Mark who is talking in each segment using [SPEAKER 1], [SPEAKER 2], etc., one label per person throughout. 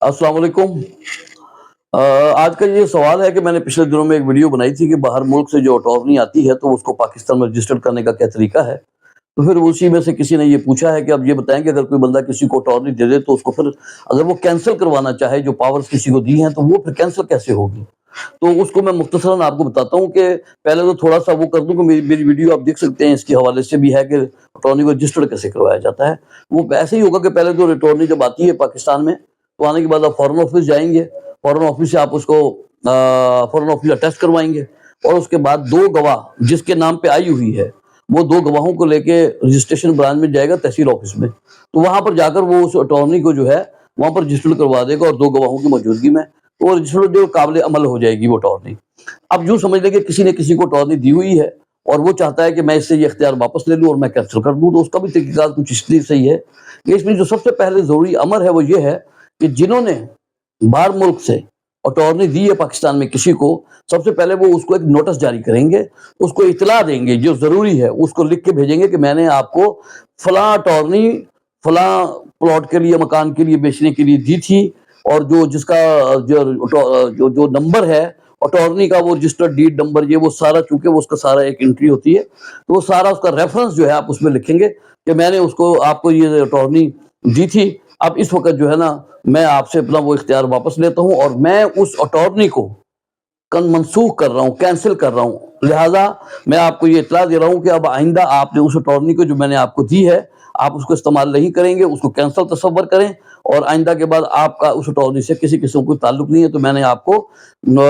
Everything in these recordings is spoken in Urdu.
[SPEAKER 1] السلام علیکم۔ آج کا یہ سوال ہے کہ میں نے پچھلے دنوں میں ایک ویڈیو بنائی تھی کہ باہر ملک سے جو اٹارنی آتی ہے تو اس کو پاکستان میں رجسٹر کرنے کا کیا طریقہ ہے۔ تو پھر اسی میں سے کسی نے یہ پوچھا ہے کہ اب یہ بتائیں کہ اگر کوئی بندہ کسی کو اٹارنی دے دے تو اس کو پھر اگر وہ کینسل کروانا چاہے جو پاورز کسی کو دی ہیں تو وہ پھر کینسل کیسے ہوگی۔ تو اس کو میں مختصراً آپ کو بتاتا ہوں کہ پہلے تو تھوڑا سا وہ کر دوں کہ میری ویڈیو آپ دیکھ سکتے ہیں، اس کے حوالے سے بھی ہے کہ اٹارنی کو رجسٹر کیسے کروایا جاتا ہے۔ وہ ایسے ہی ہوگا کہ پہلے تو اٹارنی جب آتی ہے پاکستان میں تو آنے کے بعد آپ فارن آفس جائیں گے، فارن آفس سے آپ اس کو فارن آفس اٹیسٹ کروائیں گے، اور اس کے بعد دو گواہ جس کے نام پہ آئی ہوئی ہے وہ دو گواہوں کو لے کے رجسٹریشن برانچ میں جائے گا تحصیل آفس میں، تو وہاں پر جا کر وہ اس اٹارنی کو جو ہے وہاں پر رجسٹر کروا دے گا، اور دو گواہوں کی موجودگی میں تو وہ رجسٹر جو قابل عمل ہو جائے گی وہ اٹارنی۔ اب یوں سمجھ لیں کہ کسی نے کسی کو اٹارنی دی ہوئی ہے اور وہ چاہتا ہے کہ میں اس سے یہ اختیار واپس لے لوں اور میں کینسل کر دوں، تو اس کا بھی طریقہ کچھ اس لیے صحیح ہے کہ اس میں جو سب سے پہلے ضروری امر ہے وہ یہ ہے کہ جنہوں نے باہر ملک سے اٹارنی دی ہے پاکستان میں کسی کو، سب سے پہلے وہ اس کو ایک نوٹس جاری کریں گے، اس کو اطلاع دیں گے، جو ضروری ہے اس کو لکھ کے بھیجیں گے کہ میں نے آپ کو فلاں اٹارنی فلاں پلاٹ کے لیے مکان کے لیے بیچنے کے لیے دی تھی، اور جو جس کا جو نمبر ہے اٹارنی کا وہ رجسٹرڈ ڈیڈ نمبر یہ وہ سارا، چونکہ وہ اس کا سارا ایک انٹری ہوتی ہے تو وہ سارا اس کا ریفرنس جو ہے آپ اس میں لکھیں گے کہ میں نے اس کو آپ کو یہ اٹارنی دی تھی، اب اس وقت جو ہے نا میں آپ سے اپنا وہ اختیار واپس لیتا ہوں اور میں اس اٹارنی کو منسوخ کر رہا ہوں، کینسل کر رہا ہوں، لہٰذا میں آپ کو یہ اطلاع دے رہا ہوں کہ اب آئندہ آپ نے اس اٹارنی کو جو میں نے آپ کو دی ہے آپ اس کو استعمال نہیں کریں گے، اس کو کینسل تصور کریں، اور آئندہ کے بعد آپ کا اس اٹارنی سے کسی قسم کوئی تعلق نہیں ہے، تو میں نے آپ کو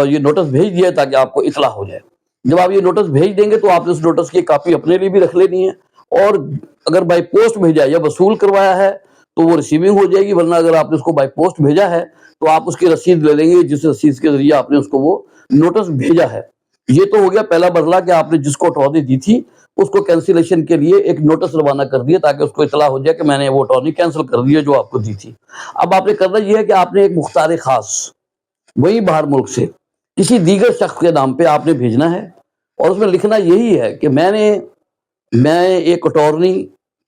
[SPEAKER 1] یہ نوٹس بھیج دیا ہے تاکہ آپ کو اطلاع ہو جائے۔ جب آپ یہ نوٹس بھیج دیں گے تو آپ نے اس نوٹس کی کاپی اپنے لیے بھی رکھ لینی ہے، اور اگر بائی پوسٹ بھیجا یا وصول کروایا ہے تو وہ ریسیونگ ہو جائے گی، ورنہ اگر آپ نے اس کو بائی پوسٹ بھیجا ہے تو آپ اس کی رسید لے لیں گے جس رسید کے ذریعے آپ نے اس کو وہ نوٹس بھیجا ہے۔ یہ تو ہو گیا پہلا مرحلہ کہ آپ نے جس کو اٹارنی دی تھی اس کو کینسلیشن کے لیے ایک نوٹس روانہ کر دیا تاکہ اس کو اطلاع ہو جائے کہ میں نے وہ اٹارنی کینسل کر دی ہے جو آپ کو دی تھی۔ اب آپ نے کرنا یہ ہے کہ آپ نے ایک مختار خاص وہی باہر ملک سے کسی دیگر شخص کے نام پہ آپ نے بھیجنا ہے، اور اس میں لکھنا یہی ہے کہ میں ایک اٹارنی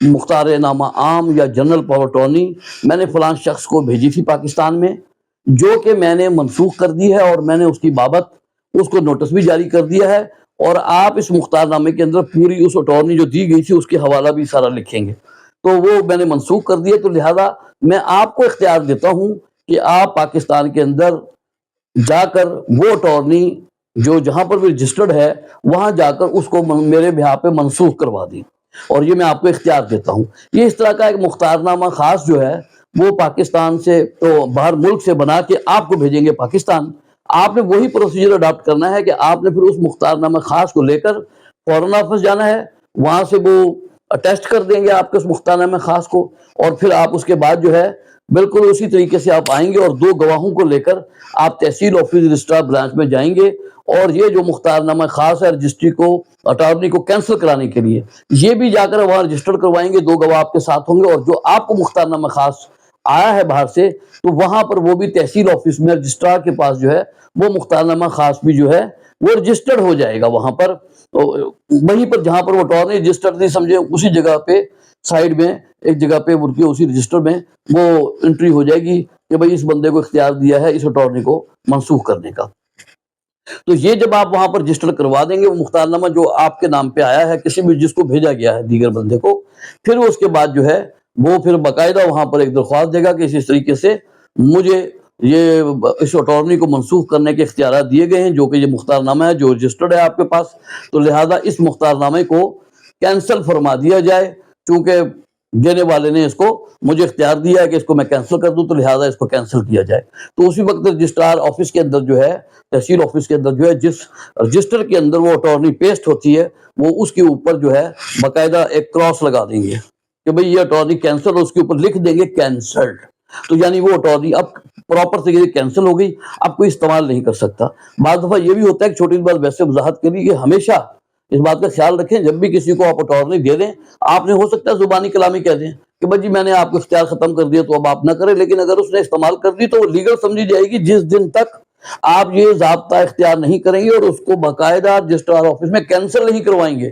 [SPEAKER 1] مختار نامہ عام یا جنرل پاور اٹارنی میں نے فلاں شخص کو بھیجی تھی پاکستان میں، جو کہ میں نے منسوخ کر دی ہے، اور میں نے اس کی بابت اس کو نوٹس بھی جاری کر دیا ہے، اور آپ اس مختار نامے کے اندر پوری اس اٹارنی جو دی گئی تھی اس کے حوالہ بھی سارا لکھیں گے، تو وہ میں نے منسوخ کر دیا، تو لہٰذا میں آپ کو اختیار دیتا ہوں کہ آپ پاکستان کے اندر جا کر وہ اٹارنی جو جہاں پر بھی رجسٹرڈ ہے وہاں جا کر اس کو میرے بہا پہ منسوخ کروا دیں، اور یہ میں آپ کو اختیار دیتا ہوں۔ یہ اس طرح کا ایک مختار نامہ خاص جو ہے وہ پاکستان سے تو باہر ملک سے بنا کے آپ کو بھیجیں گے پاکستان۔ آپ نے وہی پروسیجر اڈاپٹ کرنا ہے کہ آپ نے پھر اس مختار نامہ خاص کو لے کر فارن آفس جانا ہے، وہاں سے وہ اٹیسٹ کر دیں گے آپ کے اس مختار نامہ خاص کو، اور پھر آپ اس کے بعد جو ہے بالکل اسی طریقے سے آپ آئیں گے اور دو گواہوں کو لے کر آپ تحصیل آفس رجسٹرار برانچ میں جائیں گے، اور یہ جو مختار نامہ خاص ہے رجسٹری کو اٹارنی کو کینسل کرانے کے لیے یہ بھی جا کر وہاں رجسٹر کروائیں گے، دو گواہ آپ کے ساتھ ہوں گے، اور جو آپ کو مختار نامہ خاص آیا ہے باہر سے تو وہاں پر وہ بھی تحصیل آفس میں رجسٹرار کے پاس جو ہے وہ مختار نامہ خاص بھی جو ہے وہ رجسٹرڈ ہو جائے گا، وہاں پر وہیں پر جہاں پر وہ اٹارنی رجسٹرڈ تھی سمجھے اسی جگہ پہ سائڈ میں ایک جگہ پہ اسی رجسٹر میں وہ انٹری ہو جائے گی کہ بھئی اس بندے کو اختیار دیا ہے اس اٹارنی کو منسوخ کرنے کا۔ تو یہ جب آپ وہاں پر رجسٹر کروا دیں گے وہ مختار نامہ جو آپ کے نام پہ آیا ہے کسی بھی جس کو بھیجا گیا ہے دیگر بندے کو، پھر اس کے بعد جو ہے وہ پھر باقاعدہ وہاں پر ایک درخواست دے گا کہ اس طریقے سے مجھے یہ اس اٹارنی کو منسوخ کرنے کے اختیارات دیے گئے ہیں جو کہ یہ مختار نامہ ہے جو رجسٹرڈ ہے آپ کے پاس، تو لہٰذا اس مختار نامے کو کینسل فرما دیا جائے، چونکہ دینے والے نے اس کو مجھے اختیار دیا ہے کہ اس کو میں کینسل کر دوں، تو لہٰذا اس کو کینسل کیا جائے۔ تو اسی وقت رجسٹرار آفس کے اندر جو ہے تحصیل آفس کے اندر جو ہے جس رجسٹر کے اندر وہ اٹارنی پیسٹ ہوتی ہے وہ اس کے اوپر جو ہے باقاعدہ ایک کراس لگا دیں گے کہ بھئی یہ اٹارنی کینسل، اور اس کے اوپر لکھ دیں گے کینسلڈ، تو یعنی وہ اٹارنی اب پراپر سے یہ کینسل ہو گئی، اب کوئی استعمال نہیں کر سکتا۔ بعض دفعہ یہ بھی ہوتا ہے کہ چھوٹی بات ویسے وضاحت کے لیے کہ ہمیشہ اس بات کا خیال رکھیں جب بھی کسی کو آپ اٹارنی دے دیں، آپ نے ہو سکتا ہے زبانی کلامی کہہ دیں کہ بھائی جی میں نے آپ کو اختیار ختم کر دیا تو اب آپ نہ کریں، لیکن اگر اس نے استعمال کر دی تو وہ لیگل سمجھی جائے گی جس دن تک آپ یہ ضابطہ اختیار نہیں کریں گے اور اس کو باقاعدہ رجسٹرار آفس میں کینسل نہیں کروائیں گے،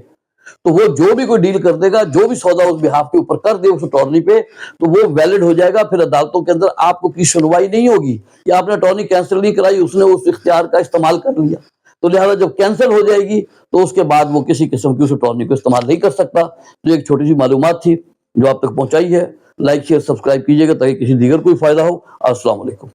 [SPEAKER 1] تو وہ جو بھی کوئی ڈیل کر دے گا، جو بھی سودا اس بہاف کے اوپر کر دے اس اٹارنی پہ، تو وہ ویلڈ ہو جائے گا. پھر عدالتوں کے اندر آپ کو کی سنوائی نہیں ہوگی کہ آپ نے اٹارنی کینسل نہیں کرائی، اس نے اس اختیار کا استعمال کر لیا. تو لہٰذا جب کینسل ہو جائے گی تو اس کے بعد وہ کسی قسم کی اس اٹارنی کو استعمال نہیں کر سکتا. تو ایک چھوٹی سی معلومات تھی جو آپ تک پہنچائی ہے. لائک شیئر سبسکرائب کیجیے گا تاکہ کسی دیگر کوئی فائدہ ہو. السلام علیکم.